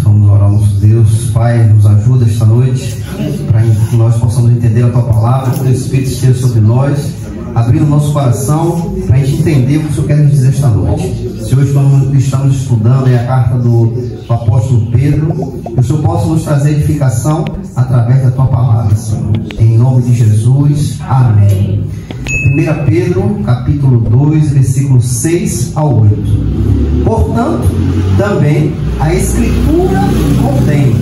Vamos orar ao nosso Deus. Pai, nos ajuda esta noite para que nós possamos entender a Tua palavra, que o Teu Espírito esteja sobre nós, abrindo o nosso coração para a gente entender o que o Senhor quer nos dizer esta noite. Senhor, estamos estudando a carta do apóstolo Pedro, que o Senhor possa nos trazer edificação através da Tua palavra, Senhor. Em nome de Jesus, amém. 1 Pedro, capítulo 2, versículos 6 ao 8. Portanto, também a Escritura contém: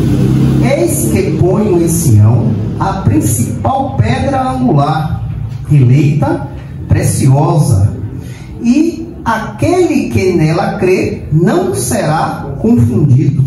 eis que ponho em Sião a principal pedra angular, eleita, preciosa, e aquele que nela crê não será confundido.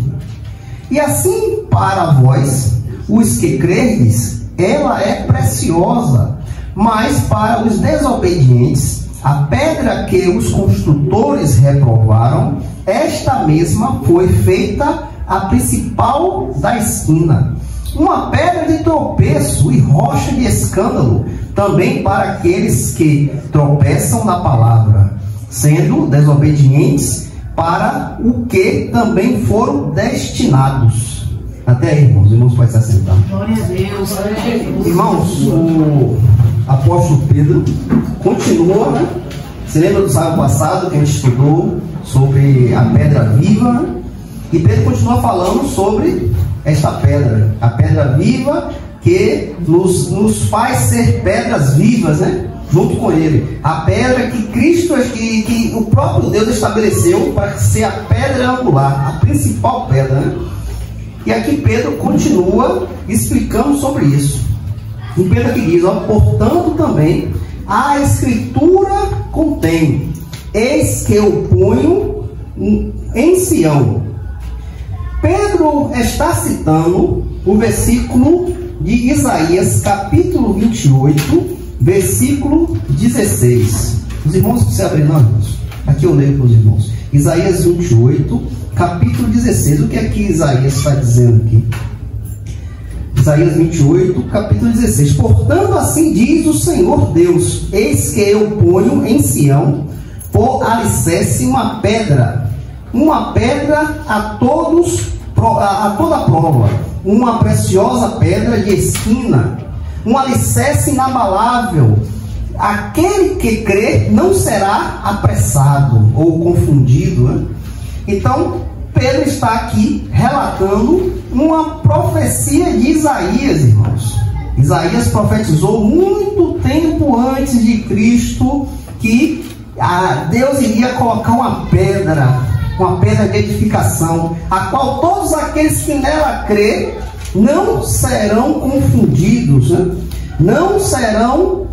E assim, para vós, os que credes, ela é preciosa. Mas para os desobedientes, a pedra que os construtores reprovaram, esta mesma foi feita a principal da esquina, uma pedra de tropeço e rocha de escândalo, também para aqueles que tropeçam na palavra, sendo desobedientes para o que também foram destinados. Até aí, irmãos. Irmãos, pode se assentar. Glória a Deus. Irmãos, o apóstolo Pedro continua, né? Se lembra do sábado passado que a gente estudou sobre a pedra viva, né? E Pedro continua falando sobre esta pedra, a pedra viva que nos faz ser pedras vivas, né? Junto com ele, a pedra que Cristo, que o próprio Deus estabeleceu para ser a pedra angular, a principal pedra, né? E aqui Pedro continua explicando sobre isso. E Pedro aqui diz, ó, portanto também a Escritura contém: eis que eu ponho em Sião. Pedro está citando o versículo de Isaías, capítulo 28, versículo 16. Os irmãos precisam abrir, não, irmãos? Aqui eu leio para os irmãos. Isaías 28, capítulo 16. O que é que Isaías está dizendo aqui? Isaías 28, capítulo 16. Portanto, assim diz o Senhor Deus: eis que eu ponho em Sião por alicerce uma pedra a toda prova, uma preciosa pedra de esquina, um alicerce inabalável. Aquele que crê não será apressado ou confundido, né? Então, Pedro está aqui relatando uma profecia de Isaías, irmãos. Isaías profetizou muito tempo antes de Cristo que Deus iria colocar uma pedra de edificação, a qual todos aqueles que nela crê não serão confundidos, né? Não serão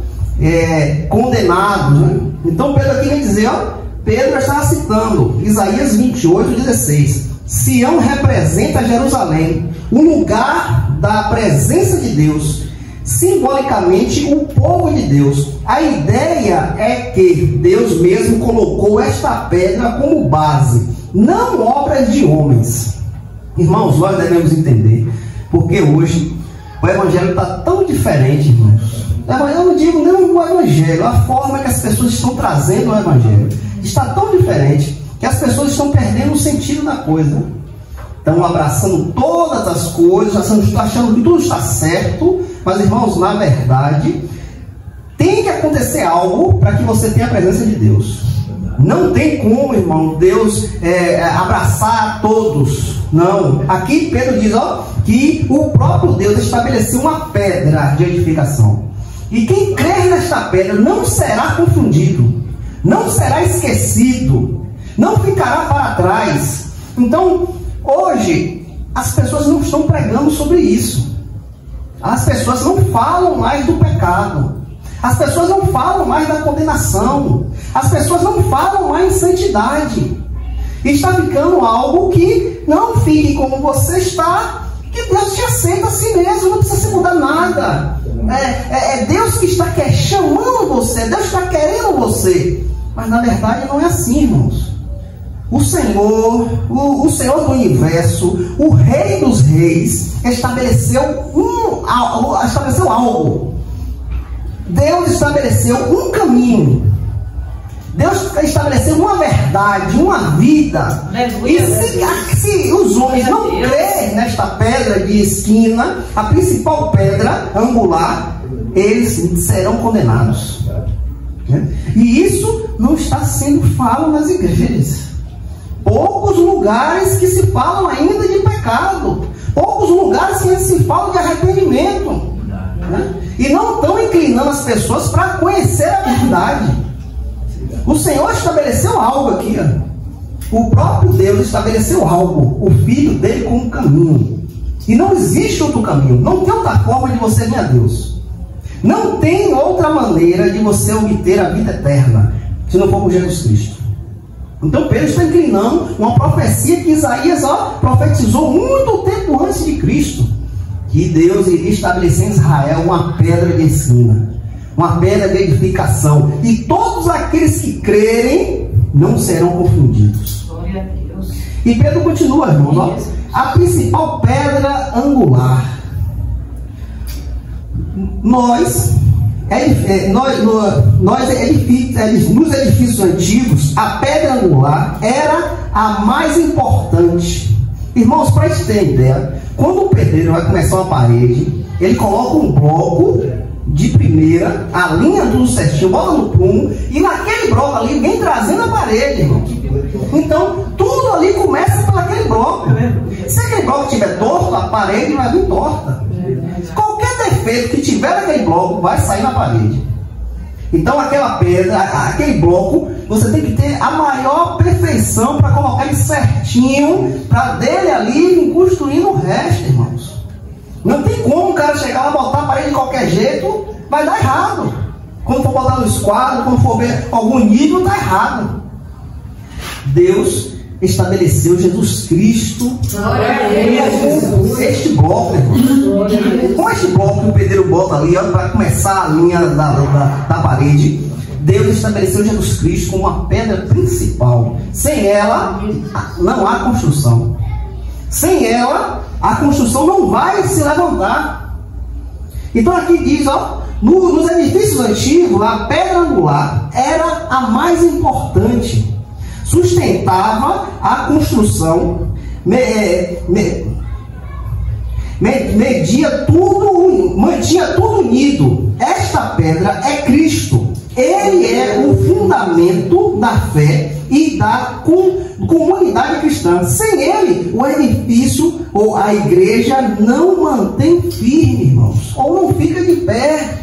condenados, né? Então Pedro aqui vai dizer, ó, Pedro está citando Isaías 28, 16. Sião representa Jerusalém, o lugar da presença de Deus, simbolicamente o povo de Deus. A ideia é que Deus mesmo colocou esta pedra como base, não obras de homens. Irmãos, nós devemos entender, porque hoje o evangelho está tão diferente, irmãos. Eu não digo nem o evangelho, a forma que as pessoas estão trazendo o evangelho está tão diferente que as pessoas estão perdendo o sentido da coisa. Estão abraçando todas as coisas, achando que tudo está certo, mas, irmãos, na verdade, tem que acontecer algo para que você tenha a presença de Deus. Não tem como, irmão, Deus abraçar a todos. Não. Aqui Pedro diz, ó, que o próprio Deus estabeleceu uma pedra de edificação. E quem crer nesta pedra não será confundido, não será esquecido, não ficará para trás. Então, hoje, as pessoas não estão pregando sobre isso. As pessoas não falam mais do pecado. As pessoas não falam mais da condenação. As pessoas não falam mais em santidade. Está ficando algo que não fique como você está, que Deus te aceita a si mesmo, não precisa se mudar nada. É Deus que está chamando você, Deus está querendo você. Mas na verdade não é assim, irmãos. O Senhor do universo, o Rei dos Reis, estabeleceu algo. Deus estabeleceu um caminho. Deus estabeleceu uma verdade, uma vida. E se os homens não crerem nesta pedra de esquina, a principal pedra angular, eles serão condenados. E isso não está sendo falado nas igrejas. Poucos lugares que se falam ainda de pecado. Poucos lugares que se fala de arrependimento. E não estão inclinando as pessoas para conhecer a verdade. O Senhor estabeleceu algo aqui. O próprio Deus estabeleceu algo. O Filho dele como caminho. E não existe outro caminho. Não tem outra forma de você vir a Deus. Não tem outra maneira de você obter a vida eterna, se não for por Jesus Cristo. Então Pedro está inclinando uma profecia que Isaías profetizou muito tempo antes de Cristo, que Deus iria estabelecer em Israel uma pedra de ensino, uma pedra de edificação, e todos aqueles que crerem não serão confundidos. Glória a Deus. E Pedro continua, irmão, a principal pedra angular. Nos edifícios antigos, a pedra angular era a mais importante. Irmãos, para vocês terem ideia, quando o pedreiro vai começar uma parede, ele coloca um bloco de primeira, a linha tudo certinho, bota no prumo, e naquele bloco ali vem trazendo a parede, irmão. Então, tudo ali começa por aquele bloco. Se aquele bloco estiver torto, a parede vai vir torta. Qualquer defeito que tiver naquele bloco vai sair na parede. Então aquela pedra, aquele bloco, você tem que ter a maior perfeição para colocar ele certinho, para dele ali vir construindo o resto, irmãos. Não tem como o cara chegar lá e botar a parede de qualquer jeito, vai dar errado. Quando for botar no esquadro, quando for ver algum nível, está errado. Deus estabeleceu Jesus Cristo com este bloco, irmão. Com este bloco que o pedreiro bota ali para começar a linha da parede, Deus estabeleceu Jesus Cristo como uma pedra principal. Sem ela não há construção. Sem ela a construção não vai se levantar. Então aqui diz, nos edifícios antigos, a pedra angular era a mais importante. Sustentava a construção, mantinha tudo unido. Esta pedra é Cristo. Ele é o fundamento da fé e da comunidade cristã. Sem ele, o edifício ou a igreja não mantém firme, irmãos, ou não fica de pé.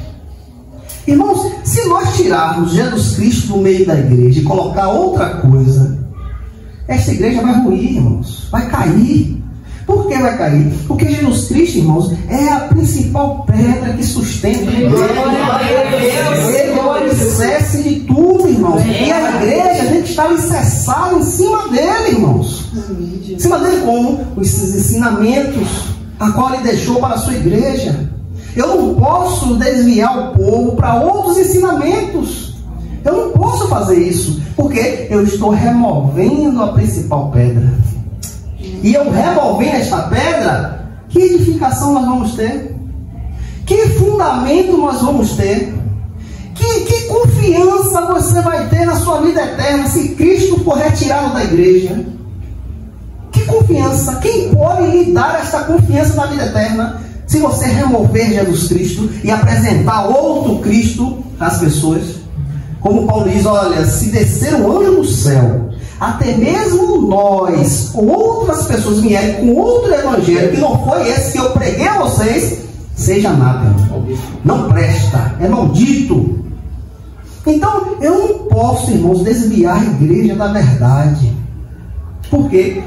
Irmãos, se nós tirarmos Jesus Cristo do meio da igreja e colocar outra coisa, esta igreja vai ruir, irmãos, vai cair. Por que vai cair? Porque Jesus Cristo, irmãos, é a principal pedra que sustenta a igreja. Ele é o alicerce de tudo, irmãos. E a igreja, a gente está alicerçado em cima dele, irmãos. Em cima dele como? Esses ensinamentos a qual ele deixou para a sua igreja. Eu não posso desviar o povo para outros ensinamentos. Eu não posso fazer isso, porque eu estou removendo a principal pedra. E eu removendo esta pedra, que edificação nós vamos ter? Que fundamento nós vamos ter? Que confiança você vai ter na sua vida eterna se Cristo for retirado da igreja? Que confiança? Quem pode lhe dar esta confiança na vida eterna? Se você remover Jesus Cristo e apresentar outro Cristo às pessoas, como Paulo diz, olha, se descer um anjo do céu, até mesmo nós ou outras pessoas vierem com outro evangelho que não foi esse que eu preguei a vocês, seja nada, não presta, é maldito. Então eu não posso, irmãos, desviar a igreja da verdade, porque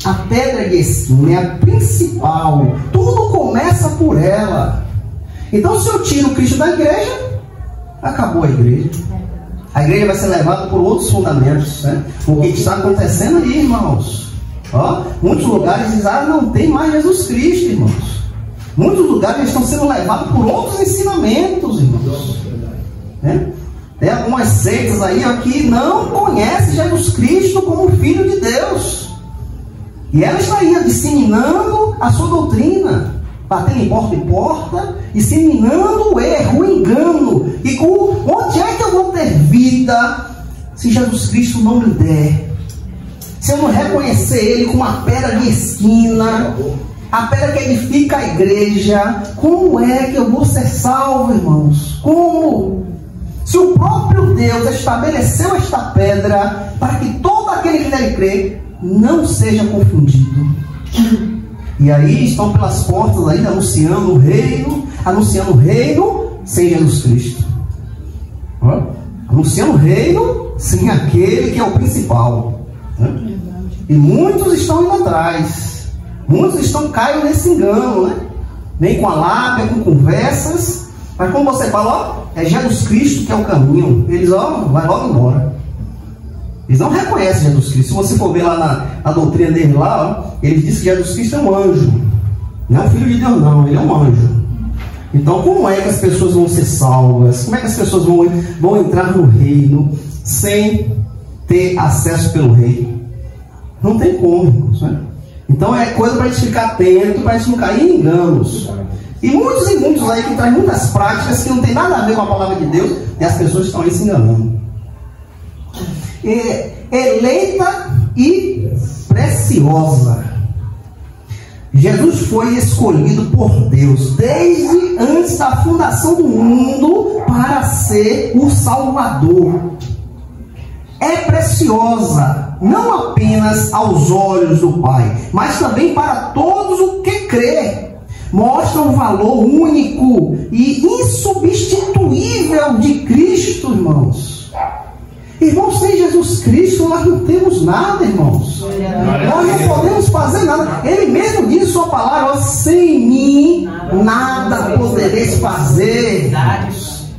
a pedra de esquina é a principal. Tudo começa por ela. Então, se eu tiro o Cristo da igreja, acabou a igreja. A igreja vai ser levada por outros fundamentos, né? O que está acontecendo aí, irmãos? Muitos lugares dizem, não tem mais Jesus Cristo, irmãos. Muitos lugares estão sendo levados por outros ensinamentos, irmãos. Tem algumas seitas aí que não conhecem Jesus Cristo como Filho de Deus. E ela está aí disseminando a sua doutrina, batendo em porta, disseminando o erro, o engano. E onde é que eu vou ter vida se Jesus Cristo não me der, se eu não reconhecer Ele como a pedra de esquina, a pedra que edifica a igreja, como é que eu vou ser salvo, irmãos? Como? Se o próprio Deus estabeleceu esta pedra para que todo aquele que nele crê não seja confundido. E aí estão pelas portas ainda anunciando o reino sem Jesus Cristo. Anunciando o reino sem aquele que é o principal. E muitos estão indo atrás. Muitos caem nesse engano, né? Nem com a lábia, com conversas. Mas como você fala, é Jesus Cristo que é o caminho. Eles, vai logo embora. Eles não reconhecem Jesus Cristo. Se você for ver lá na doutrina dele lá, ele diz que Jesus Cristo é um anjo. Não é o Filho de Deus não, ele é um anjo. Então como é que as pessoas vão ser salvas? Como é que as pessoas vão entrar no reino sem ter acesso pelo rei? Não tem como, irmãos, né? Então é coisa para a gente ficar atento, para a gente não cair em enganos. E muitos aí que trazem muitas práticas que não tem nada a ver com a palavra de Deus, e as pessoas estão aí se enganando. Eleita e preciosa. Jesus foi escolhido por Deus desde antes da fundação do mundo para ser o Salvador. É preciosa, não apenas aos olhos do Pai, mas também para todos os que crê. Mostra o valor único e insubstituível de Cristo, irmãos. Irmãos, sem Jesus Cristo nós não temos nada, irmãos. Nós não podemos fazer nada. Ele mesmo diz em sua palavra: sem mim nada podereis fazer.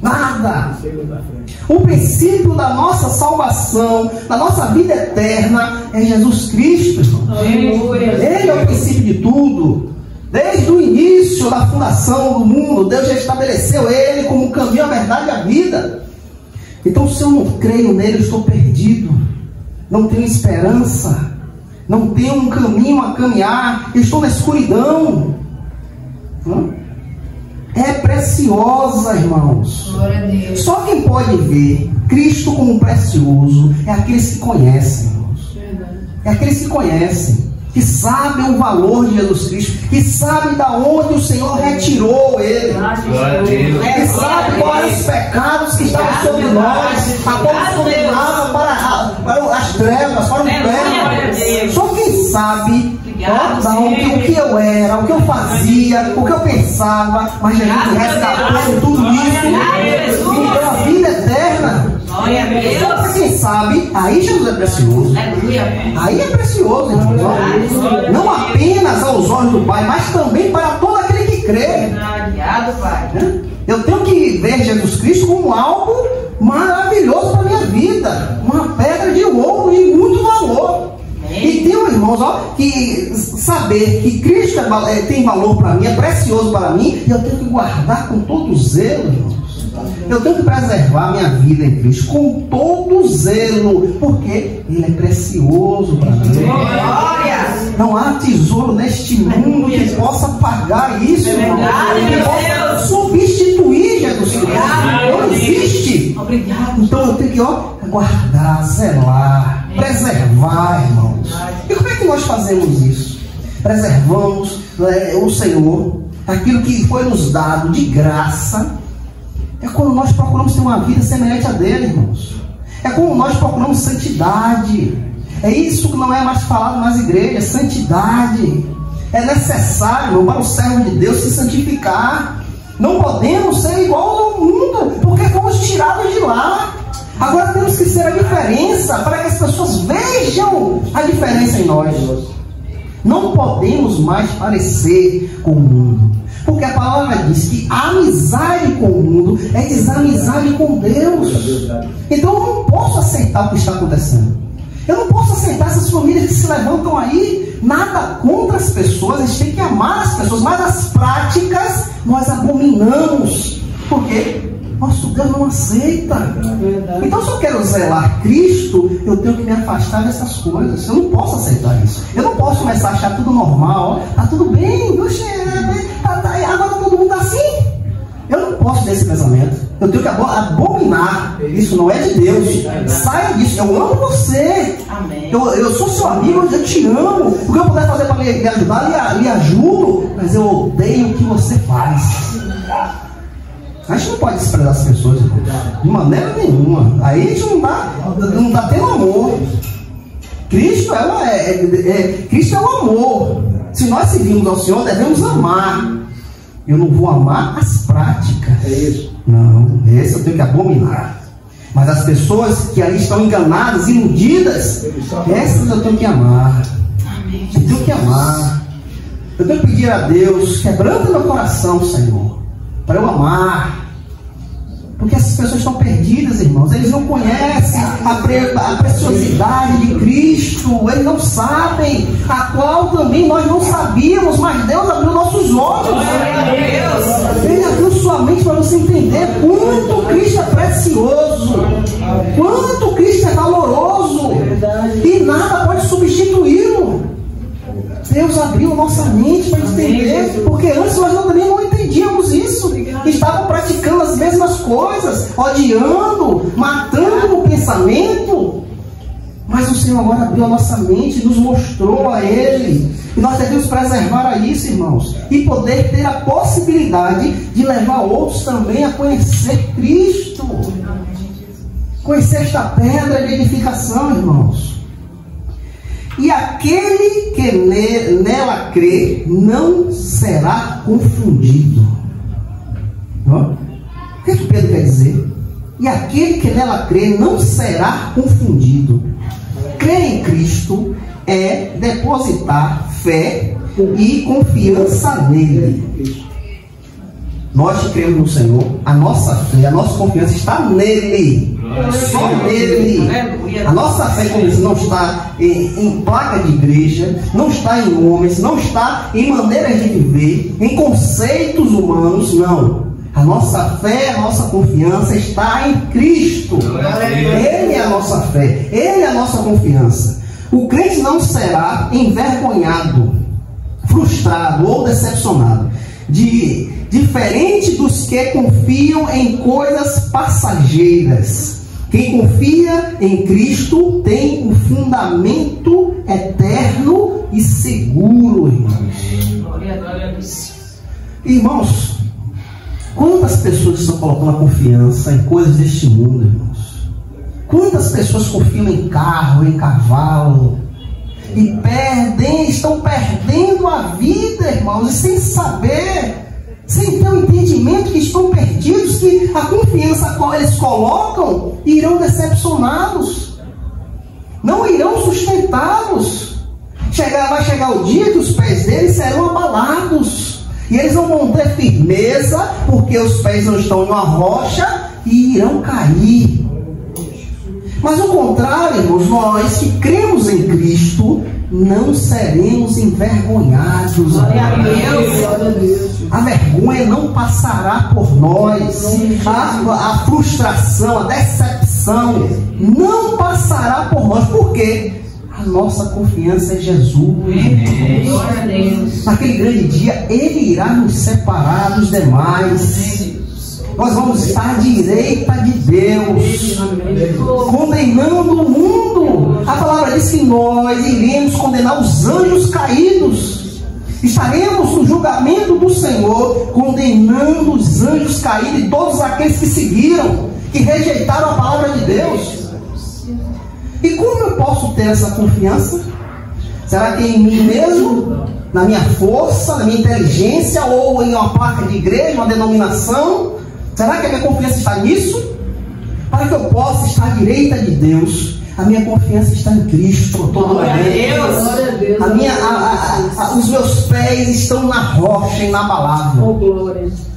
Nada. O princípio da nossa salvação, da nossa vida eterna, é Jesus Cristo, irmãos. Ele é o princípio de tudo. Desde o início da fundação do mundo, Deus já estabeleceu Ele como o caminho, a verdade e a vida. Então, se eu não creio nele, eu estou perdido. Não tenho esperança. Não tenho um caminho a caminhar. Eu estou na escuridão. É preciosa, irmãos. Só quem pode ver Cristo como precioso é aqueles que conhecem, irmãos. É aqueles que conhecem, que sabem o valor de Jesus Cristo, que sabem da onde o Senhor retirou Ele, que sabem quais os pecados que estavam sobre nós, a qual nos condenava para as trevas, para o inferno. Só quem sabe o que eu era, o que eu fazia, o que eu pensava, mas Jesus resgatou tudo isso e me deu a vida eterna. Só para quem sabe, aí Jesus é precioso. Aí é precioso, irmãos. Não apenas aos olhos do Pai, mas também para todo aquele que crê. Eu tenho que ver Jesus Cristo como algo maravilhoso para a minha vida, uma pedra de ouro de muito valor. E tem, irmãos, que saber que Cristo tem valor para mim, é precioso para mim, e eu tenho que guardar com todo zelo, irmãos. Eu tenho que preservar minha vida em Cristo com todo zelo, porque Ele é precioso para mim. Não há tesouro neste mundo que possa pagar isso, irmão, que possa substituir Jesus Cristo. Não existe. Então eu tenho que guardar, zelar, preservar, irmãos. E como é que nós fazemos isso? Preservamos o Senhor, aquilo que foi nos dado de graça. É quando nós procuramos ter uma vida semelhante a dele, irmãos. É quando nós procuramos santidade. É isso que não é mais falado nas igrejas, santidade. É necessário, irmão, para o servo de Deus se santificar. Não podemos ser igual ao mundo, porque fomos tirados de lá. Agora temos que ser a diferença, para que as pessoas vejam a diferença em nós. Não podemos mais parecer com o mundo, porque a palavra diz que a amizade com o mundo é desamizade com Deus. Então eu não posso aceitar o que está acontecendo. Eu não posso aceitar essas famílias que se levantam aí. Nada contra as pessoas, a gente tem que amar as pessoas, mas as práticas nós abominamos, porque nosso Deus não aceita. Então, se eu quero zelar Cristo, eu tenho que me afastar dessas coisas. Eu não posso aceitar isso. Eu não posso começar a achar tudo normal. Tá tudo bem, agora todo mundo tá assim. Eu não posso ter esse pensamento. Eu tenho que abominar. Isso não é de Deus. Saia disso. Eu amo você. Eu sou seu amigo, eu te amo. O que eu puder fazer para lhe ajudar, lhe ajudo. Mas eu odeio o que você faz. A gente não pode desprezar as pessoas, de maneira nenhuma. Aí a gente não está tendo amor. Cristo Cristo é o amor. Se nós seguimos ao Senhor, devemos amar. Eu não vou amar as práticas. É isso. Não, esse eu tenho que abominar. Mas as pessoas que ali estão enganadas, iludidas, essas eu tenho que amar. Eu tenho que amar. Eu tenho que pedir a Deus, quebranta meu coração, Senhor, para eu amar. Porque essas pessoas estão perdidas, irmãos. Eles não conhecem a preciosidade de Cristo. Eles não sabem, a qual também nós não sabíamos, mas Deus abriu nossos olhos. Ele abriu sua mente para você entender quanto Cristo é precioso, quanto Cristo é valoroso, e nada pode substituí-lo. Deus abriu nossa mente para entender, porque antes nós também não entendíamos isso. Estavam praticando as mesmas coisas, odiando, matando no pensamento. Mas o Senhor agora abriu a nossa mente, nos mostrou a Ele. E nós devemos preservar a isso, irmãos, e poder ter a possibilidade de levar outros também a conhecer Cristo. Conhecer esta pedra de edificação, irmãos. E aquele que nela crê não será confundido. O que Pedro quer dizer? E aquele que nela crê não será confundido. Crer em Cristo é depositar fé e confiança nele. Nós que cremos no Senhor, a nossa fé, a nossa confiança está nele. Só nele. A nossa fé, como diz, não está em placa de igreja, não está em homens, não está em maneiras de viver, em conceitos humanos, não. A nossa fé, a nossa confiança está em Cristo. Ele é a nossa fé, Ele é a nossa confiança. O crente não será envergonhado, frustrado ou decepcionado, diferente dos que confiam em coisas passageiras. Quem confia em Cristo tem um fundamento eterno e seguro, irmãos. Irmãos, quantas pessoas estão colocando a confiança em coisas deste mundo, irmãos? Quantas pessoas confiam em carro, em cavalo, e estão perdendo a vida, irmãos, e sem saber, sem ter o entendimento que estão perdidos, que a confiança a qual eles colocam irão decepcioná-los, não irão sustentá-los. Vai chegar o dia que os pés deles serão abalados, e eles não vão ter firmeza, porque os pés não estão em uma rocha, e irão cair. Mas ao contrário, irmãos, nós que cremos em Cristo, não seremos envergonhados. A vergonha não passará por nós. A frustração, a decepção não passará por nós. Por quê? A nossa confiança é Jesus. Naquele grande dia, Ele irá nos separar dos demais. Nós vamos estar à direita de Deus, condenando o mundo. A palavra diz que nós iremos condenar os anjos caídos. Estaremos no julgamento do Senhor, condenando os anjos caídos e todos aqueles que seguiram, que rejeitaram a palavra de Deus. E como eu posso ter essa confiança? Será que em mim mesmo? Na minha força, na minha inteligência, ou em uma placa de igreja, uma denominação? Será que a minha confiança está nisso? Para que eu possa estar à direita de Deus, a minha confiança está em Cristo. Os meus pés estão na rocha, inabalável.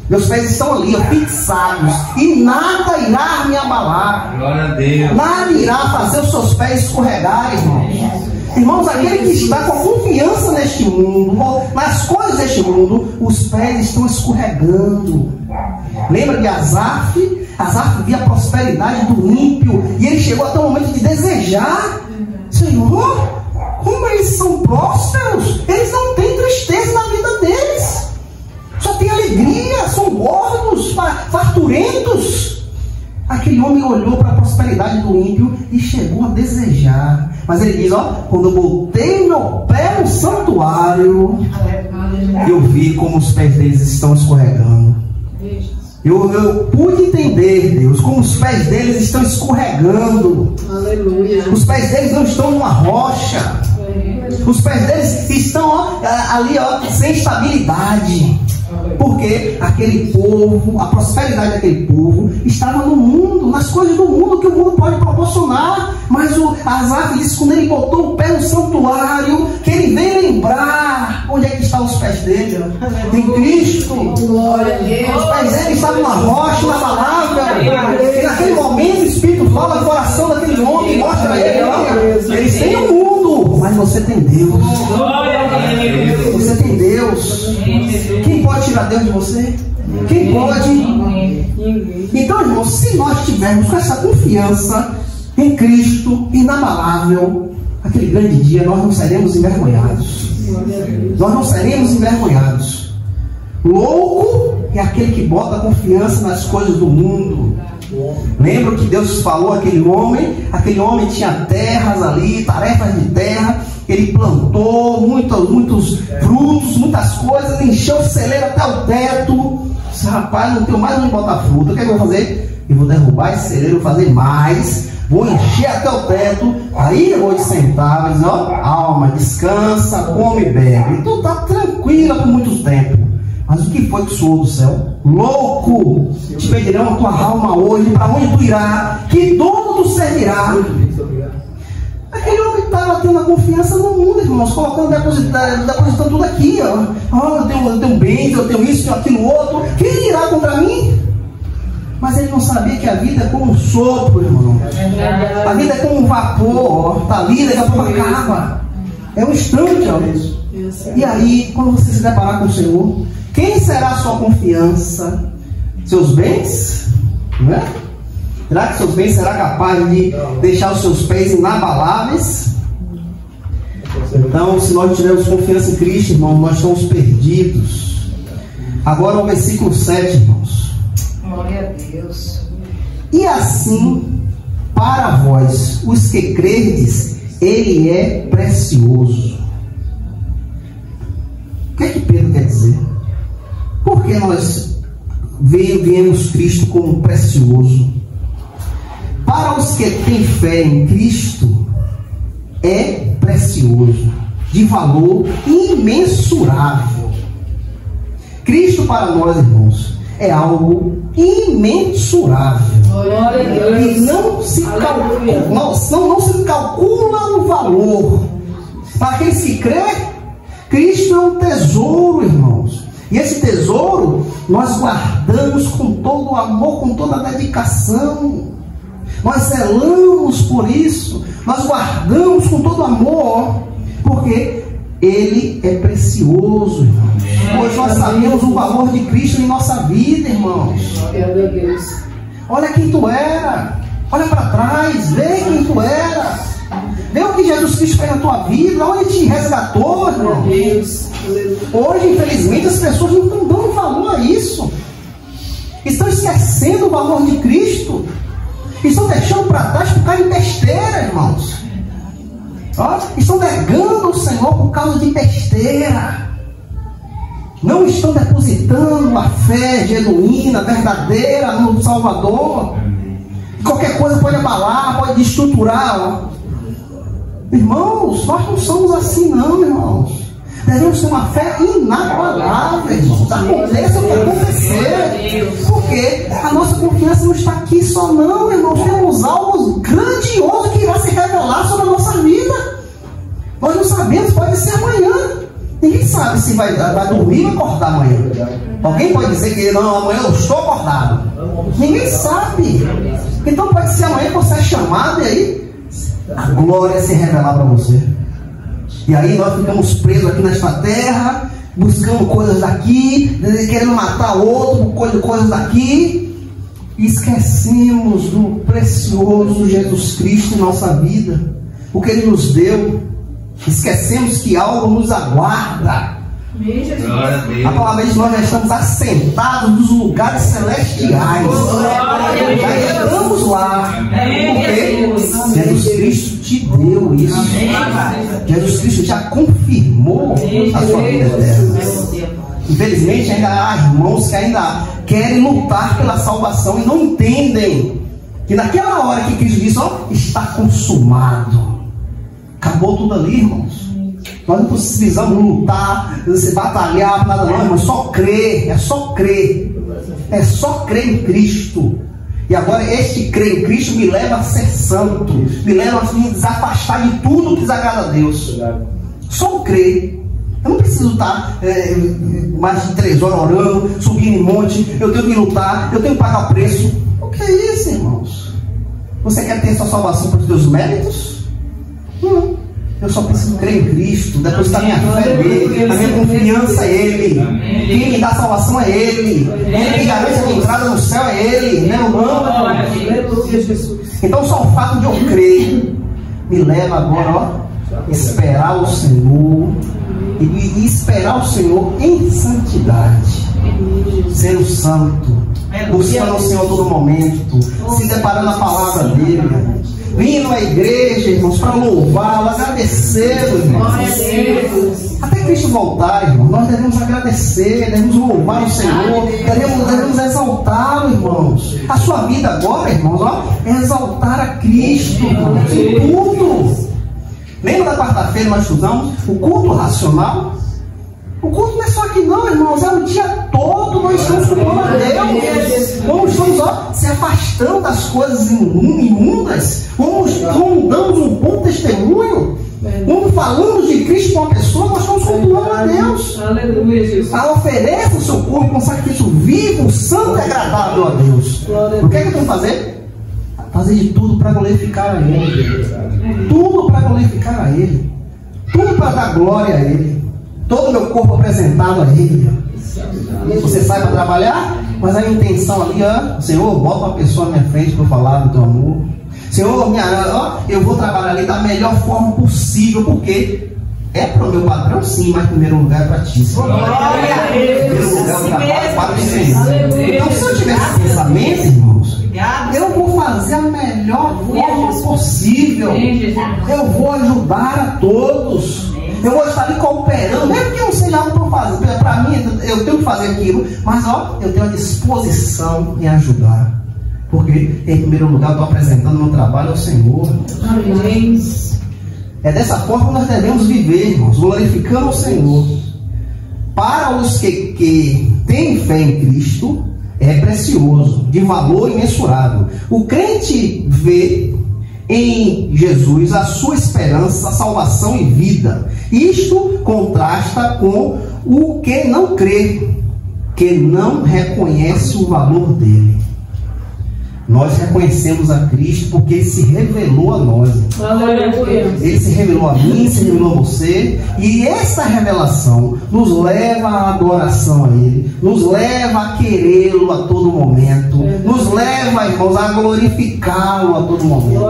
Meus pés estão ali, fixados, e nada irá me abalar. Glória a Deus. Nada irá fazer os seus pés escorregarem, irmãos. Irmãos, aquele que está com a confiança neste mundo, nas coisas deste mundo, os pés estão escorregando. Lembra de Asaf? Asaf via a prosperidade do ímpio, e ele chegou até o momento de desejar: Senhor, como eles são prósperos, eles não têm tristeza na vida deles, só tem alegria, são gordos, fartura avardentos. Aquele homem olhou para a prosperidade do ímpio e chegou a desejar. Mas ele diz, quando eu botei meu pé no santuário, eu vi como os pés deles estão escorregando. Eu pude entender, Deus, como os pés deles estão escorregando. Aleluia. Os pés deles não estão numa rocha. Os pés deles estão ali sem estabilidade. Porque aquele povo, a prosperidade daquele povo estava no mundo, nas coisas do mundo que o mundo pode proporcionar. Mas Asaf disse, quando ele botou o pé no santuário, que ele veio lembrar onde é que estão os pés dele. Em Cristo. Os pés dele estavam na rocha, inabalável. E naquele momento o Espírito fala no coração daquele homem, mostra a ele, olha, eles têm o mundo, mas você tem Deus. Você tem Deus. Quem pode tirar Deus de você? Quem pode? Então, irmãos, se nós tivermos com essa confiança em Cristo, inabalável, aquele grande dia nós não seremos envergonhados. Nós não seremos envergonhados. Louco é aquele que bota confiança nas coisas do mundo. Lembra que Deus falou àquele homem tinha terras ali, tarefas de terra, ele plantou muitos frutos, muitas coisas, encheu o celeiro até o teto. Disse, rapaz, não tenho mais onde botar fruta, o que é que eu vou fazer? Eu vou derrubar esse celeiro, vou fazer mais, vou encher até o teto, aí eu vou te sentar, mas alma, descansa, come e bebe, e tu tá tranquila por muito tempo. Mas o que foi que soou do céu? Louco! Te pedirão a tua alma hoje, para onde tu irá? Que dono tu servirá? Aquele homem estava tendo a confiança no mundo, irmãos, colocando, depositando tudo aqui, eu tenho bens, eu tenho isso, eu tenho aquilo outro. Quem irá contra mim? Mas ele não sabia que a vida é como um sopro, irmão. A vida é como um vapor, está ali, daqui a pouco acaba. É um instante, E aí, quando você se deparar com o Senhor, quem será a sua confiança? Seus bens? Não é? Será que seus bens será capaz de deixar os seus pés inabaláveis? Então, se nós não tivermos confiança em Cristo, irmão, nós estamos perdidos. Agora o versículo 7, irmãos. Glória a Deus. E assim, para vós, os que credes, ele é precioso. O que é que Pedro quer dizer? Por que nós vemos Cristo como precioso? Para os que têm fé em Cristo, é precioso, de valor imensurável. Cristo para nós, irmãos, é algo imensurável. E não se calcula o valor. Para aqueles que crêem, Cristo é um tesouro, irmãos. E esse tesouro nós guardamos com todo o amor, com toda a dedicação. Nós zelamos por isso. Nós guardamos com todo amor. Porque Ele é precioso, irmãos. Pois nós sabemos o valor de Cristo em nossa vida, irmãos. Olha quem tu era. Olha para trás. Vê quem tu era. Vê o que Jesus Cristo fez na tua vida. Onde Ele te resgatou, irmão. Hoje, infelizmente, as pessoas não estão dando valor a isso. Estão esquecendo o valor de Cristo. Estão deixando para trás por causa de besteira, irmãos. Estão negando o Senhor por causa de besteira. Não estão depositando a fé genuína, verdadeira no Salvador. Qualquer coisa pode abalar, pode destruturar. Irmãos, nós não somos assim não, irmãos. Devemos ter uma fé inabalável, irmãos. Aconteça o que acontecer. Porque a nossa confiança não está aqui só não, irmãos. Temos algo grandioso que irá se revelar sobre a nossa vida. Nós não sabemos, pode ser amanhã. Ninguém sabe se vai dormir ou acordar amanhã. Alguém pode dizer que não, amanhã eu estou acordado. Ninguém sabe. Então pode ser amanhã que você é chamado e aí a glória se revelar para você. E aí nós ficamos presos aqui nesta terra, buscando coisas daqui, querendo matar outro, coisas daqui, e esquecemos do precioso Jesus Cristo em nossa vida, o que Ele nos deu. Esquecemos que algo nos aguarda A palavra diz que nós já estamos assentados nos lugares celestiais. Já estamos lá. Porque Jesus Cristo te deu isso. Jesus Cristo já confirmou a sua vida eterna. Infelizmente ainda há irmãos que ainda querem lutar pela salvação e não entendem que naquela hora que Cristo disse, ó, está consumado. Acabou tudo ali, irmãos. Nós não precisamos lutar, se batalhar, nada não, irmão. Só crer, é só crer. É só crer em Cristo. E agora este crer em Cristo me leva a ser santo, me leva a me desafastar de tudo que desagrada a Deus. Só crer. Eu não preciso estar mais de 3 horas orando, subindo em monte. Eu tenho que lutar, eu tenho que pagar o preço. O que é isso, irmãos? Você quer ter sua salvação por seus méritos? Não. Eu só preciso crer em Cristo, depositar minha fé nele, a minha confiança é Ele. Quem me dá salvação é Ele. Ele que garante a minha entrada no céu é Ele, não é? Então só o fato de eu crer me leva agora, ó, esperar o Senhor e esperar o Senhor em santidade. Ser o santo, buscando o Senhor a todo momento, se deparando a palavra dele, vindo à igreja, irmãos, para louvá-lo, agradecê-lo, irmãos. Até Cristo voltar, irmãos, nós devemos agradecer, devemos louvar o Senhor, devemos exaltá-lo, irmãos. A sua vida agora, irmãos, ó, é exaltar a Cristo, irmãos, em tudo. Lembra da quarta-feira nós estudamos o culto racional? O culto não é só aqui não, irmãos, é o dia todo nós estamos cultuando a Deus. Como estamos, ó, se afastando das coisas imundas, como damos um bom testemunho, como falamos de Cristo com uma pessoa, nós estamos cultuando a Deus. Ela oferece o seu corpo com sacrifício vivo, santo e agradável a Deus. O que é que eu tenho que fazer? Fazer de tudo para glorificar a Ele. Tudo para glorificar a Ele. Tudo para dar glória a Ele. Todo o meu corpo apresentado a Ele. Você sai para trabalhar, mas a intenção ali, ó, Senhor, bota uma pessoa na minha frente para eu falar do teu amor. Senhor, eu vou trabalhar ali da melhor forma possível, porque é para o meu padrão sim, mas em primeiro lugar é para ti. Em primeiro lugar eu trabalho para o Senhor. Então, se eu tiver esse pensamento, irmãos, eu vou fazer a melhor forma possível. Eu vou ajudar a todos. Eu vou estar ali cooperando, mesmo que eu não seja algo para fazer. Para mim, eu tenho que fazer aquilo, mas ó, eu tenho a disposição em ajudar. Porque, em primeiro lugar, eu estou apresentando meu trabalho ao Senhor. Amém. É dessa forma que nós devemos viver, irmãos, glorificando o Senhor. Para os que têm fé em Cristo, é precioso, de valor imensurável. O crente vê em Jesus a sua esperança, salvação e vida. Isto contrasta com o que não crê, que não reconhece o valor dele. Nós reconhecemos a Cristo porque Ele se revelou a nós. Ele se revelou a mim, se revelou a você. E essa revelação nos leva à adoração a Ele, nos leva a querê-lo a todo momento, nos leva, irmãos, a glorificá-lo a todo momento.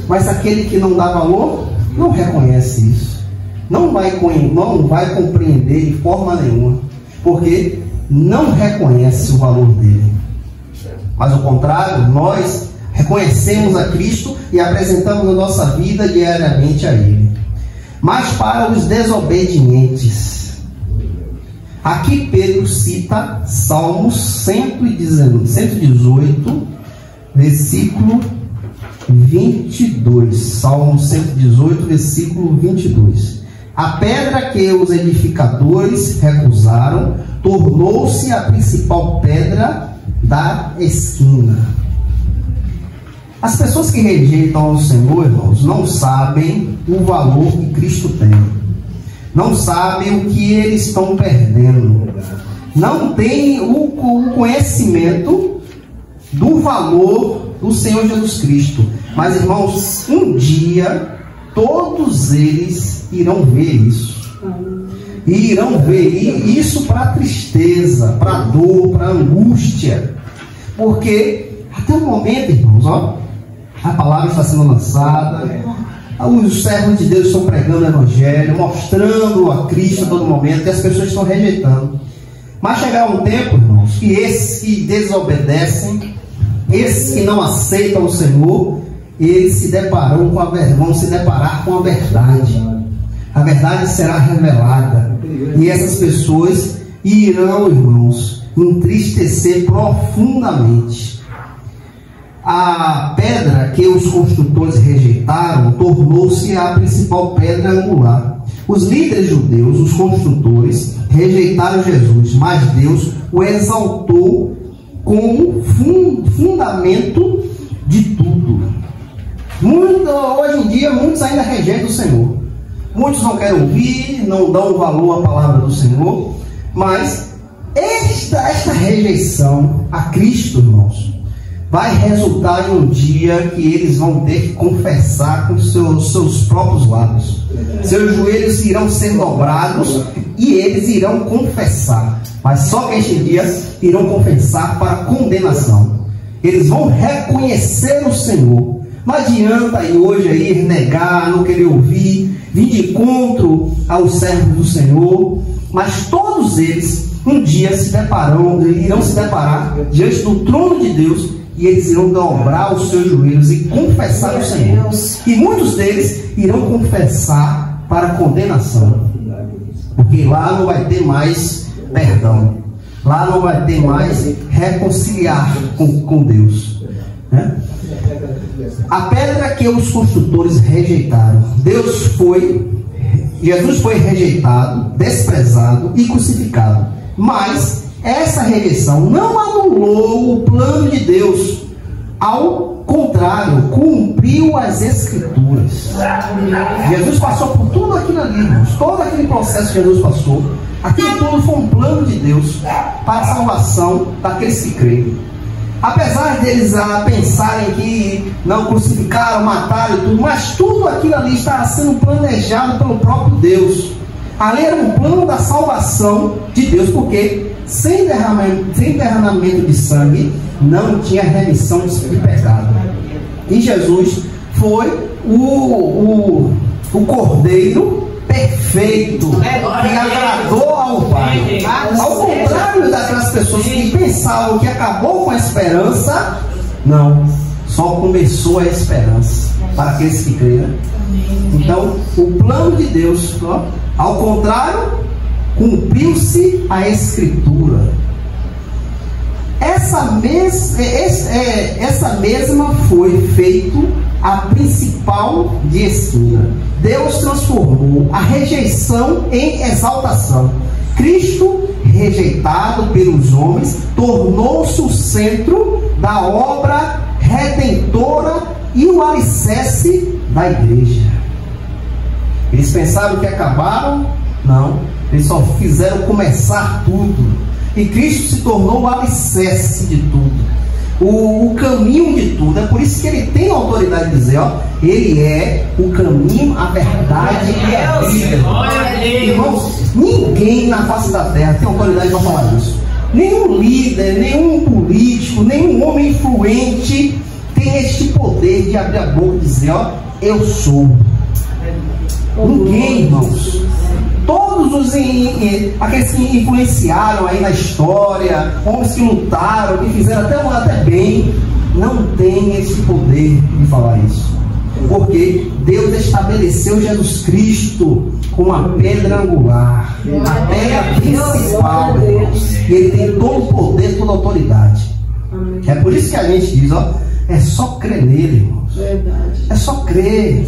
Mas aquele que não dá valor, não reconhece isso. Não vai compreender de forma nenhuma, porque não reconhece o valor dele. Mas ao contrário, nós reconhecemos a Cristo e apresentamos a nossa vida diariamente a Ele. Mas para os desobedientes, aqui Pedro cita Salmos 118, versículo 22. Salmo 118, versículo 22. A pedra que os edificadores recusaram tornou-se a principal pedra da esquina. As pessoas que rejeitam ao Senhor, irmãos, não sabem o valor que Cristo tem. Não sabem o que eles estão perdendo. Não têm o conhecimento do valor do Senhor Jesus Cristo. Mas, irmãos, um dia todos eles irão ver isso. E irão ver isso para tristeza, para dor, para angústia. Porque até o momento, irmãos, ó, a palavra está sendo lançada, Os servos de Deus estão pregando o Evangelho, mostrando a Cristo a todo momento, e as pessoas estão rejeitando. Mas chegará um tempo, irmãos, que esses que desobedecem, esses que não aceitam o Senhor, eles vão se deparar com a verdade. A verdade será revelada. E essas pessoas irão, irmãos, entristecer profundamente. A pedra que os construtores rejeitaram tornou-se a principal pedra angular. Os líderes judeus, os construtores, rejeitaram Jesus, mas Deus o exaltou como fundamento de tudo. Hoje em dia, muitos ainda rejeitam o Senhor. Muitos não querem ouvir, não dão valor à palavra do Senhor. Mas esta rejeição a Cristo, irmãos, vai resultar em um dia que eles vão ter que confessar com seus próprios lábios. Seus joelhos irão ser dobrados e eles irão confessar. Mas só que este dia irão confessar para condenação. Eles vão reconhecer o Senhor. Não adianta ir hoje aí negar, não querer ouvir, vir de encontro aos servos do Senhor. Mas todos eles um dia irão se deparar diante do trono de Deus. E eles irão dobrar os seus joelhos e confessar o Senhor. E muitos deles irão confessar para condenação. Porque lá não vai ter mais perdão. Lá não vai ter mais reconciliar com Deus. Né? A pedra que os construtores rejeitaram. Jesus foi rejeitado, desprezado e crucificado. Mas essa rejeição não anulou o plano de Deus. Ao contrário, cumpriu as Escrituras. Jesus passou por tudo aquilo ali, irmãos. Todo aquele processo que Jesus passou, aquilo tudo foi um plano de Deus para a salvação daqueles que creem. Apesar deles pensarem que não crucificaram, mataram e tudo, mas tudo aquilo ali estava sendo planejado pelo próprio Deus. Ali era um plano da salvação de Deus, porque sem derramamento de sangue não tinha remissão de pecado. E Jesus foi o Cordeiro perfeito que agradou ao Pai. Ao contrário daquelas pessoas que pensavam que acabou com a esperança, não, só começou a esperança para aqueles que creram. Então, o plano de Deus, ao contrário, cumpriu-se a Escritura. Essa mesma foi feito a principal de esquina. Deus transformou a rejeição em exaltação. Cristo, rejeitado pelos homens, tornou-se o centro da obra redentora e o alicerce da igreja. Eles pensaram que acabaram? Não. Eles só fizeram começar tudo. E Cristo se tornou o alicerce de tudo, o caminho de tudo. É por isso que ele tem a autoridade de dizer, ele é o caminho, a verdade e a vida. Irmãos, ninguém na face da terra tem autoridade para falar isso. Nenhum líder, nenhum político, nenhum homem influente tem este poder de abrir a boca e dizer, eu sou. Ninguém, irmãos. Todos aqueles que influenciaram aí na história, homens que lutaram, que fizeram até bem, não tem esse poder de falar isso. Porque Deus estabeleceu Jesus Cristo como a pedra angular, a pedra principal, irmãos. E ele tem todo o poder, toda a autoridade. É por isso que a gente diz, é só crer nele, irmãos. Verdade. É só crer.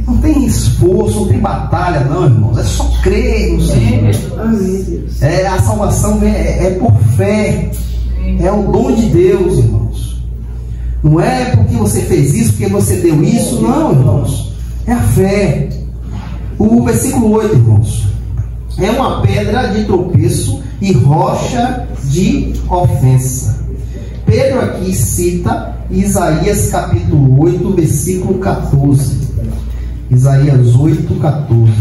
Não tem esforço, não tem batalha, não, irmãos. É só crer no Senhor. A salvação é por fé. É o dom de Deus, irmãos. Não é porque você fez isso, porque você deu isso. Não, irmãos. É a fé. O versículo 8, irmãos, é uma pedra de tropeço e rocha de ofensa. Pedro aqui cita Isaías capítulo 8, versículo 14. Isaías 8, 14.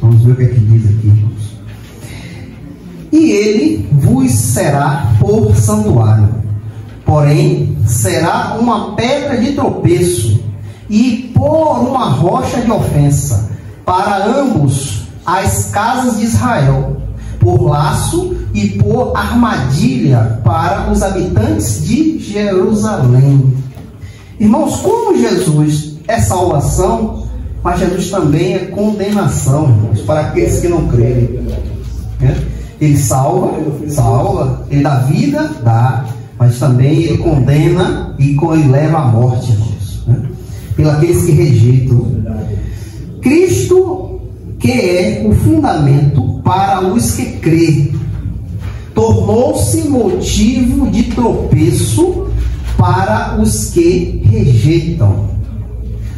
Vamos ver o que é que diz aqui, irmãos. E ele vos será por santuário, porém será uma pedra de tropeço e por uma rocha de ofensa para ambos as casas de Israel, por laço e por armadilha para os habitantes de Jerusalém. Irmãos, como Jesus é salvação, mas Jesus também é condenação, irmãos, para aqueles que não creem. Ele salva, ele dá vida, dá, mas também ele condena e leva à morte, irmãos, pelos aqueles que rejeitam. Cristo, que é o fundamento para os que crêem, tornou-se motivo de tropeço para os que rejeitam.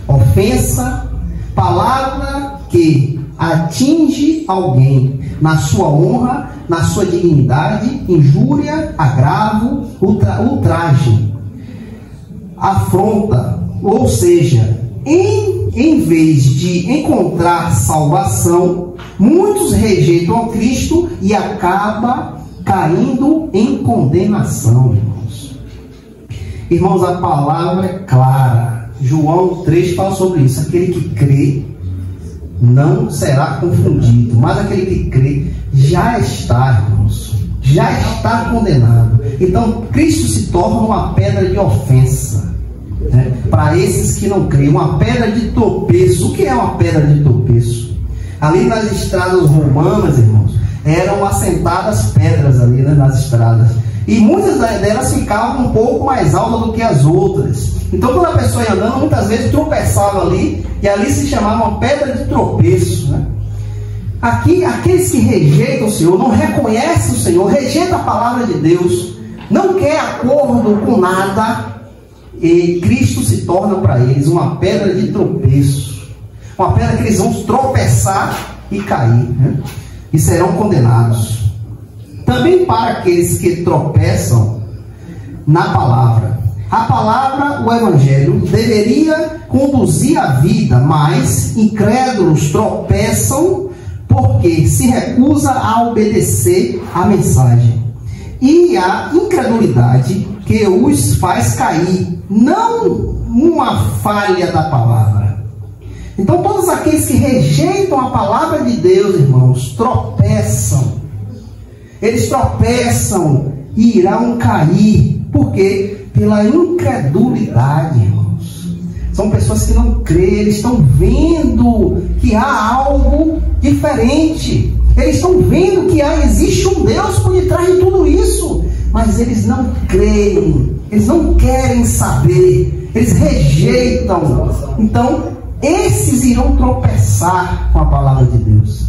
Ofensa, palavra que atinge alguém na sua honra, na sua dignidade, injúria, agravo, ultraje, afronta, ou seja, em vez de encontrar salvação, muitos rejeitam a Cristo e acabam caindo em condenação, irmãos. Irmãos, a palavra é clara. João 3 fala sobre isso. Aquele que crê não será confundido, mas aquele que crê já está, irmãos, já está condenado. Então Cristo se torna uma pedra de ofensa, para esses que não creem, uma pedra de tropeço. O que é uma pedra de tropeço? Ali nas estradas romanas, irmãos, eram assentadas pedras ali, nas estradas, e muitas delas ficavam um pouco mais altas do que as outras. Então quando a pessoa ia andando, muitas vezes tropeçava ali, e ali se chamava uma pedra de tropeço, Aqui, aqueles que rejeitam o Senhor, não reconhecem o Senhor, rejeitam a palavra de Deus, não quer acordo com nada, e Cristo se torna para eles uma pedra de tropeço, uma pedra que eles vão tropeçar e cair, e serão condenados. Também para aqueles que tropeçam na palavra. A palavra, o Evangelho, deveria conduzir a vida, mas incrédulos tropeçam porque se recusa a obedecer a mensagem. E a incredulidade que os faz cair, não uma falha da palavra. Então todos aqueles que rejeitam a palavra de Deus, irmãos, tropeçam. Eles tropeçam e irão cair. Por quê? Pela incredulidade, irmãos. São pessoas que não creem, eles estão vendo que há algo diferente. Eles estão vendo que existe um Deus por detrás de tudo isso. Mas eles não creem, eles não querem saber, eles rejeitam. Então, esses irão tropeçar com a palavra de Deus.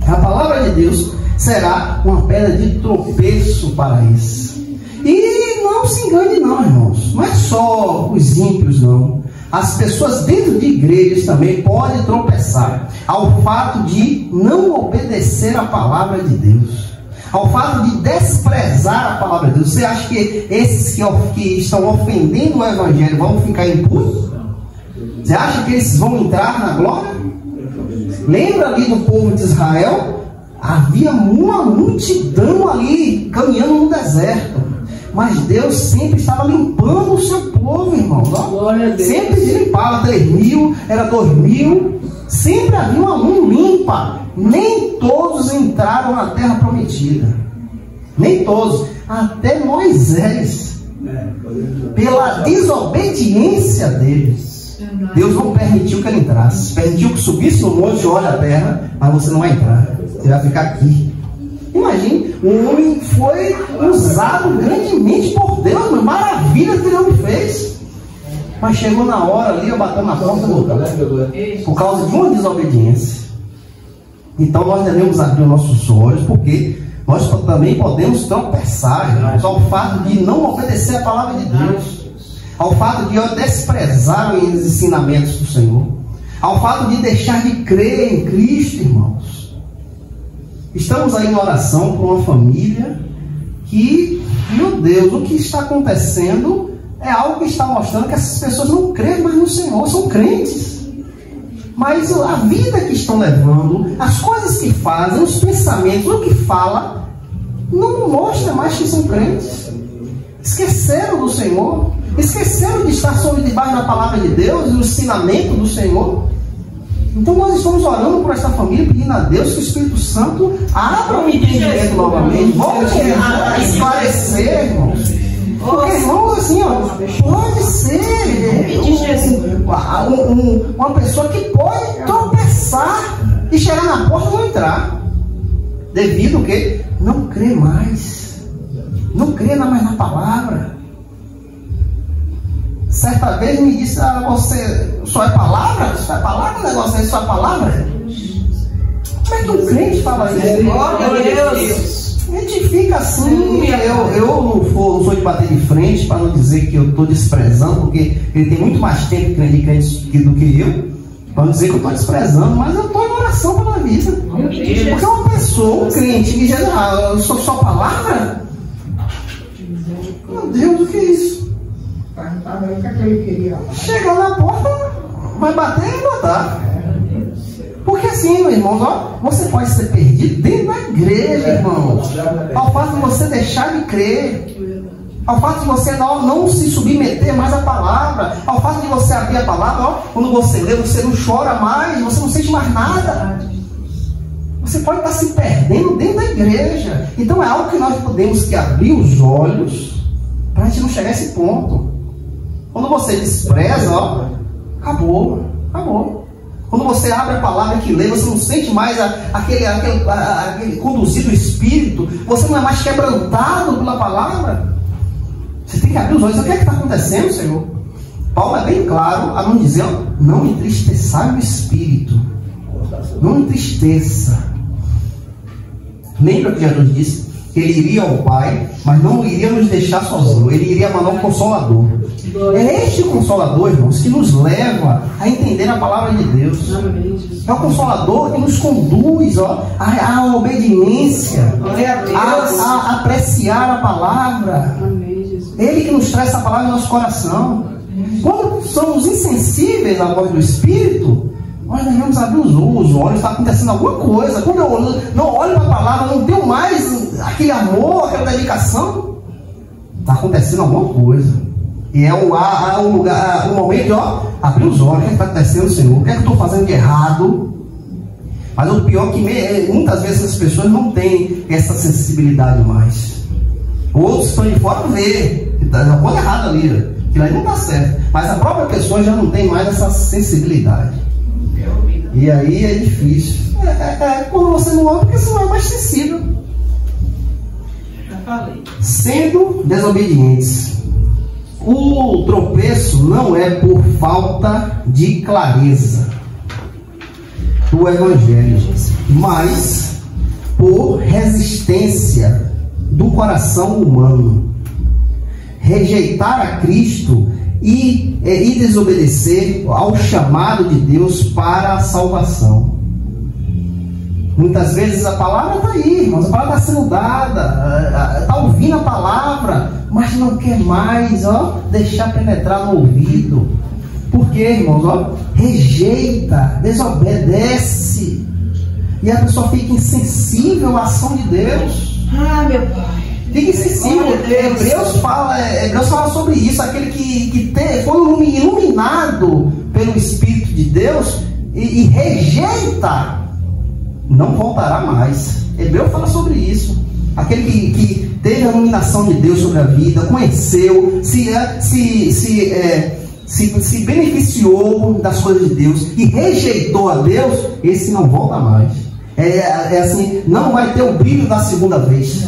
A palavra de Deus será uma pedra de tropeço para esses. E não se engane não, irmãos, não é só os ímpios não. As pessoas dentro de igrejas também podem tropeçar ao fato de não obedecer a palavra de Deus, ao fato de desprezar a palavra de Deus. Você acha que esses que estão ofendendo o Evangelho vão ficar impuros? Você acha que eles vão entrar na glória? Lembra ali do povo de Israel? Havia uma multidão ali caminhando no deserto, mas Deus sempre estava limpando o seu povo, irmãos. Sempre limpava 3.000, era 2.000, sempre havia uma mão limpa. Nem todos entraram na terra prometida, nem todos, até Moisés, pela desobediência deles, Deus não permitiu que ele entrasse. Permitiu que subisse no monte, olha a terra, mas você não vai entrar, você vai ficar aqui. Imagine, o homem foi usado grandemente por Deus, mas maravilha que ele não fez. Mas chegou na hora ali, bateu na porta do lugar, por causa de uma desobediência. Então nós devemos abrir nossos olhos, porque nós também podemos tropeçar, irmãos, ao fato de não obedecer a palavra de Deus, ao fato de desprezar os ensinamentos do Senhor, ao fato de deixar de crer em Cristo, irmãos. Estamos aí em oração por uma família que, meu Deus, o que está acontecendo é algo que está mostrando que essas pessoas não creem mais no Senhor, são crentes, mas a vida que estão levando, as coisas que fazem, os pensamentos, o que fala, não mostra mais que são crentes. Esqueceram do Senhor, Esqueceram de estar sobre debaixo da palavra de Deus e o ensinamento do Senhor. Então nós estamos orando por essa família, pedindo a Deus que o Espírito Santo abra o entendimento novamente, volte a esclarecer, irmãos. Porque, irmãos, assim, ó, pode ser uma pessoa que pode tropeçar e chegar na porta e não entrar, devido ao que? Não crê mais, não crê mais na palavra. Certa vez me disse: você só é palavra? Só é palavra? O negócio é só palavra? Como é que um crente fala isso? Glória a Deus! A gente fica assim. Eu não sou de bater de frente para não dizer que eu estou desprezando, porque ele tem muito mais tempo de crente do que eu, para não dizer que eu estou desprezando, mas eu estou em oração pela vida. Porque uma pessoa, um crente, que diz: eu sou só palavra? Meu Deus, o que é isso? O que é que ele queria? Chegar na porta, vai bater e botar. Porque assim, meus irmãos, ó, você pode ser perdido dentro da igreja, irmão. Ao fato de você deixar de crer, ao fato de você não se submeter mais à palavra, ao fato de você abrir a palavra, ó, quando você lê, você não chora mais, você não sente mais nada. Você pode estar se perdendo dentro da igreja. Então é algo que nós podemos que abrir os olhos para a gente não chegar a esse ponto. Quando você despreza, ó, acabou. Quando você abre a palavra que lê, você não sente mais aquele conduzir do Espírito, você não é mais quebrantado pela palavra. Você tem que abrir os olhos. O que é que está acontecendo, Senhor? Paulo é bem claro a não dizer: ó, não entristeçai o Espírito, não entristeça. Lembra que Jesus disse que ele iria ao Pai, mas não iria nos deixar sozinhos, ele iria mandar um Consolador. É este Consolador, irmãos, que nos leva a entender a palavra de Deus. É o Consolador que nos conduz, ó, à obediência, a apreciar a palavra. Ele que nos traz essa palavra no nosso coração. Quando somos insensíveis à voz do Espírito, nós devemos abrir os olhos, está acontecendo alguma coisa. Quando eu não olho para a palavra, não tenho mais aquele amor, aquela dedicação, está acontecendo alguma coisa. E é o momento de abrir os olhos. O que está acontecendo, Senhor? O que é que eu estou fazendo de errado? Mas o pior é que muitas vezes as pessoas não têm essa sensibilidade mais. Outros estão de fora ver que está uma coisa errada ali, aquilo aí não está certo. Mas a própria pessoa já não tem mais essa sensibilidade. E aí é difícil. Quando você não ama, porque você não é mais sensível. Sendo desobedientes. O tropeço não é por falta de clareza do Evangelho, mas por resistência do coração humano. Rejeitar a Cristo e desobedecer ao chamado de Deus para a salvação. Muitas vezes a palavra está aí, irmãos, a palavra está sendo dada, está ouvindo a palavra, mas não quer mais, deixar penetrar no ouvido. Por quê, irmãos? Rejeita, desobedece, e a pessoa fica insensível à ação de Deus. Meu Pai. Fica insensível. Hebreus fala sobre isso. Aquele que foi iluminado pelo Espírito de Deus e rejeita, não voltará mais. Hebreu fala sobre isso. Aquele que teve a iluminação de Deus sobre a vida, conheceu, se beneficiou das coisas de Deus e rejeitou a Deus, esse não volta mais. É assim, não vai ter o brilho da segunda vez.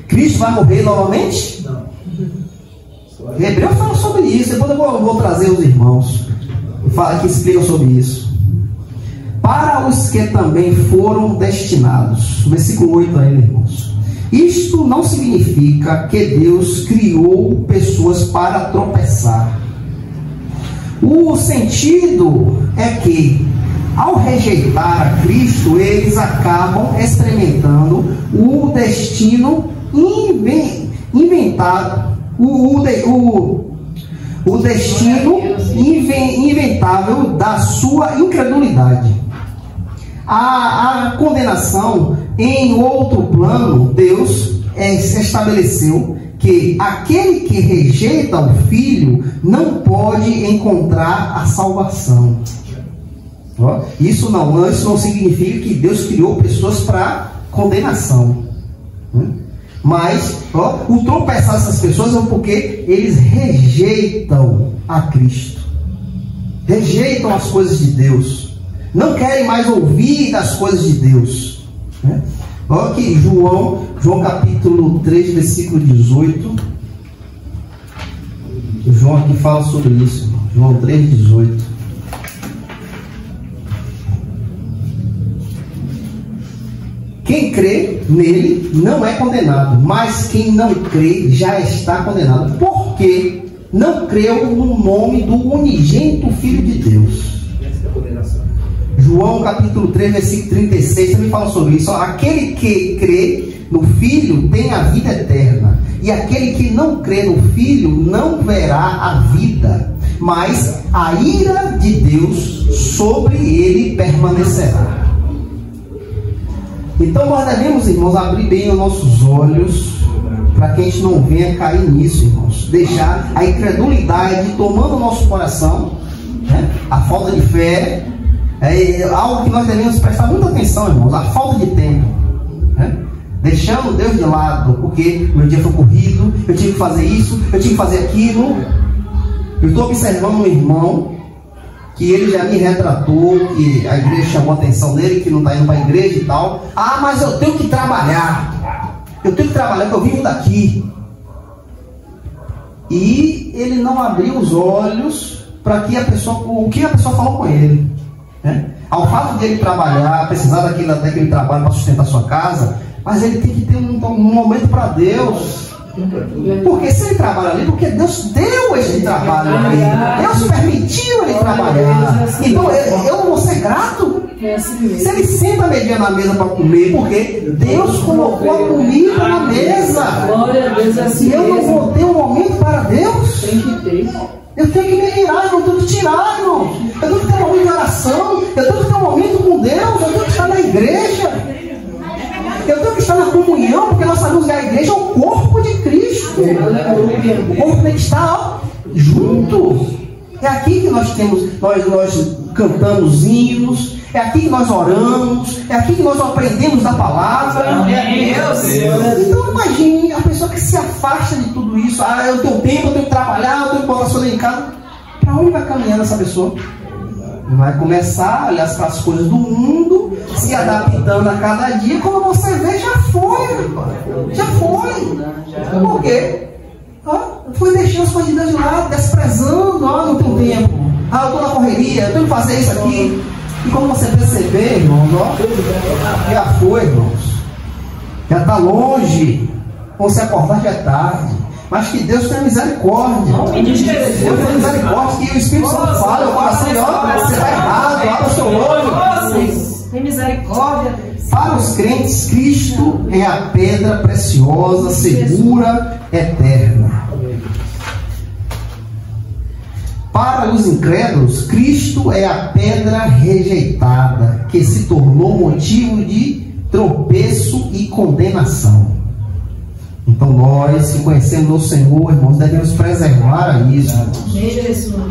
Cristo vai morrer novamente? Não. Hebreu fala sobre isso. Depois eu vou trazer os irmãos que explicam sobre isso. Para os que também foram destinados. Versículo 8 aí, irmãos. Isto não significa que Deus criou pessoas para tropeçar. O sentido é que, ao rejeitar a Cristo, eles acabam experimentando o destino inventado, o destino inventável da sua incredulidade. A condenação em outro plano, Deus estabeleceu que aquele que rejeita o Filho não pode encontrar a salvação. Isso não significa que Deus criou pessoas para condenação. Mas o tropeçar dessas pessoas é porque eles rejeitam a Cristo, rejeitam as coisas de Deus, não querem mais ouvir das coisas de Deus. Olha aqui João capítulo 3, versículo 18. João aqui fala sobre isso. João 3, 18. Quem crê nele não é condenado, mas quem não crê já está condenado, porque não creu no nome do unigênito Filho de Deus. João capítulo 3, versículo 36 também fala sobre isso. Aquele que crê no Filho tem a vida eterna, e aquele que não crê no Filho não verá a vida, mas a ira de Deus sobre ele permanecerá. Então nós devemos, irmãos, abrir bem os nossos olhos para que a gente não venha cair nisso, irmãos. Deixar a incredulidade tomando o nosso coração, a falta de fé, é algo que nós devemos prestar muita atenção, irmãos. A falta de tempo, deixando Deus de lado, porque meu dia foi corrido, eu tinha que fazer isso, eu tinha que fazer aquilo. Eu estou observando um irmão que ele já me retratou, que a igreja chamou a atenção dele, que não está indo para a igreja e tal. Ah, mas eu tenho que trabalhar, porque eu vivo daqui. E ele não abriu os olhos para que o que a pessoa falou com ele. Ao fato de ele trabalhar, precisar daquele trabalho para sustentar a sua casa, mas ele tem que ter um momento para Deus. Porque se ele trabalha ali, porque Deus deu esse trabalho ali, Deus permitiu ele trabalhar. Então eu não vou ser grato se ele senta meio-dia na mesa para comer, porque Deus colocou a comida na mesa. E eu não vou ter um momento para Deus. Eu tenho que me virar, eu tenho que tirar, irmão. Eu tenho que ter um momento de oração, eu tenho que ter um momento com Deus, eu tenho que estar na igreja. Eu tenho que estar na comunhão, porque nós sabemos que a igreja é o corpo de Cristo. O corpo tem que estar junto. É aqui que nós cantamos hinos, é aqui que nós oramos, é aqui que nós aprendemos da palavra. Então imagine a pessoa que se afasta de tudo isso. Ah, eu tenho tempo, eu tenho que trabalhar, eu tenho que botar sua em casa. Para onde vai caminhando essa pessoa? Vai começar a olhar para as coisas do mundo, se adaptando a cada dia. Quando você vê, já foi. Por quê? Foi deixando as coisas de Deus de lado, desprezando. Não tenho tempo. Eu estou na correria, eu tenho que fazer isso aqui. E quando você perceber, irmãos, já foi, irmãos. Já está longe. Quando você acordar, já é tarde. Mas que Deus tenha misericórdia. Deus tenha misericórdia. Que o Espírito Santo fala, o coração, você está errado, abra o seu olho. Tem misericórdia. Para os crentes, Cristo é a pedra preciosa, segura, eterna. Para os incrédulos, Cristo é a pedra rejeitada, que se tornou motivo de tropeço e condenação. Então nós, que conhecemos o Senhor, irmãos, devemos preservar isso.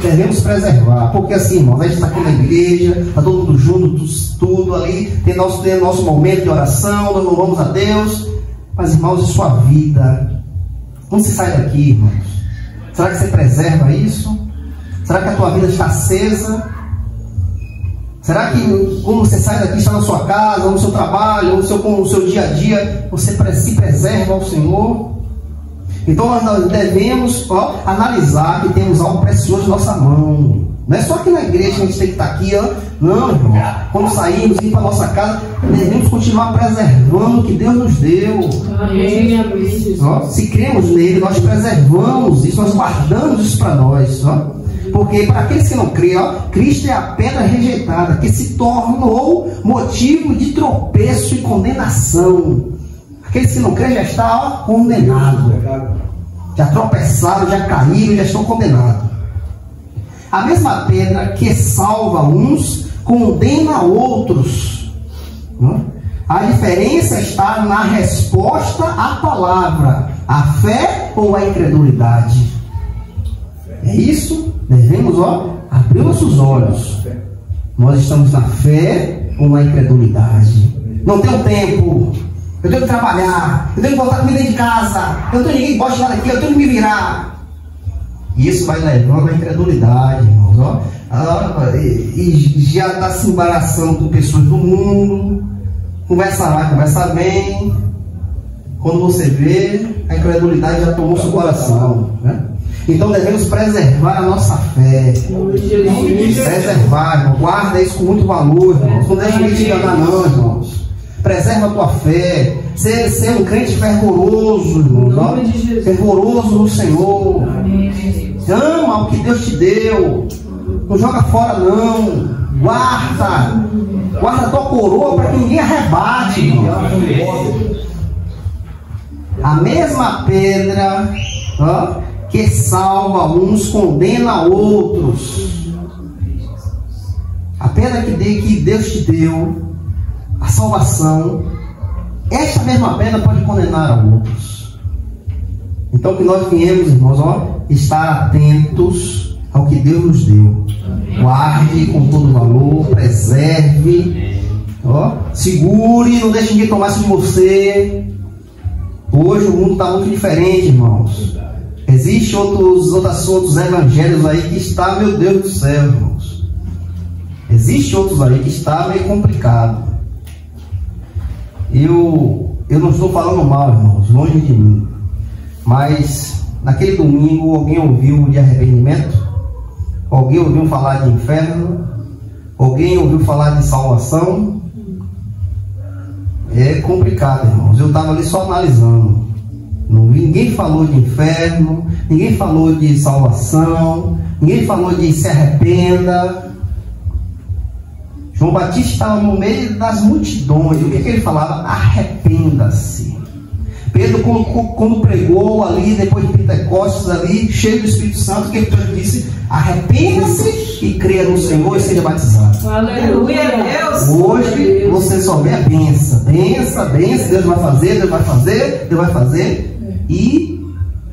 Devemos preservar. Porque assim, irmãos, a gente está aqui na igreja, está todo mundo junto, tudo ali, tem nosso momento de oração, nós louvamos a Deus. Mas, irmãos, e sua vida? Quando você sai daqui, irmãos, será que você preserva isso? Será que a tua vida está acesa? Será que quando você sai daqui, está na sua casa, no seu trabalho, no seu dia a dia, você se preserva ao Senhor? Então nós devemos analisar que temos algo precioso em nossa mão. Não é só aqui na igreja que a gente tem que estar aqui, não, irmão. Quando saímos, ir para a nossa casa, devemos continuar preservando o que Deus nos deu. Amém. Se cremos nele, nós preservamos isso, nós guardamos isso para nós. Porque para aqueles que não creem, Cristo é a pedra rejeitada, que se tornou motivo de tropeço e condenação. Aqueles que não creem já estão condenados. Já tropeçaram, já caíram, já estão condenados. A mesma pedra que salva uns, condena outros. A diferença está na resposta à palavra. A fé ou a incredulidade? É isso? Devemos, abrir nossos olhos. Nós estamos na fé ou na incredulidade? Não tenho tempo, eu tenho que trabalhar, eu tenho que botar comida dentro de casa, eu não tenho ninguém que bote nada aqui, eu tenho que me virar. E isso vai levando à incredulidade, irmãos. E já está se embaraçando com pessoas do mundo, conversa lá, conversa bem. Quando você vê, a incredulidade já tomou seu coração, né? Então devemos preservar a nossa fé. Preservar, irmão. Guarda isso com muito valor, irmãos. Não deixe ninguém te enganar, não, irmãos. Preserva a tua fé. Ser um crente fervoroso, irmãos. Fervoroso no Senhor. Ama o que Deus te deu. Não joga fora, não. Guarda a tua coroa para que ninguém arrebate, irmão. A mesma pedra que salva uns condena outros. A pedra que Deus te deu, a salvação, esta mesma pedra pode condenar a outros. Então que nós viemos, irmãos, estar atentos ao que Deus nos deu. Guarde com todo valor, preserve, segure, não deixe ninguém tomar isso de você. Hoje o mundo está muito diferente, irmãos. Existem outros evangelhos aí que está, meu Deus do céu, irmãos. Existem outros aí que está meio complicado. Eu não estou falando mal, irmãos, longe de mim. Mas naquele domingo alguém ouviu de arrependimento? Alguém ouviu falar de inferno? Alguém ouviu falar de salvação? É complicado, irmãos. Eu estava ali só analisando. Ninguém falou de inferno, ninguém falou de salvação, ninguém falou de se arrependa. João Batista estava no meio das multidões. O que ele falava? Arrependa-se. Pedro, quando pregou ali, depois de Pentecostes, ali, cheio do Espírito Santo, o que ele disse? Arrependa-se e creia no Senhor e seja batizado. Aleluia, Deus. Hoje você só vê a benção. Benção, Deus vai fazer, Deus vai fazer, Deus vai fazer. E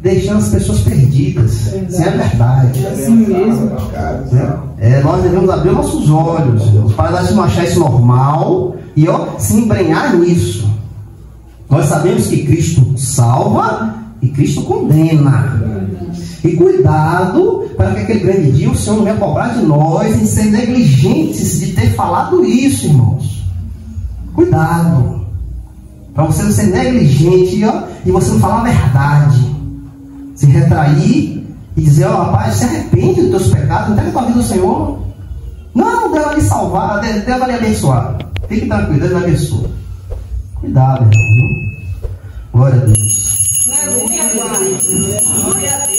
deixando as pessoas perdidas. Isso é verdade. É assim mesmo. Nós devemos abrir nossos olhos, para nós não achar isso normal e se embrenhar nisso. Nós sabemos que Cristo salva e Cristo condena. E cuidado para que aquele grande dia o Senhor não venha cobrar de nós em ser negligentes de ter falado isso, irmãos. Cuidado. Para você não ser negligente e você não falar a verdade. Se retrair e dizer, rapaz, se arrepende dos teus pecados, entrega a tua vida ao Senhor. Não, Deus vai lhe salvar, Deus vai lhe abençoar. Fique tranquilo, Deus vai abençoar. Cuidado, irmão. Glória a Deus. Aleluia, Pai. Glória a Deus.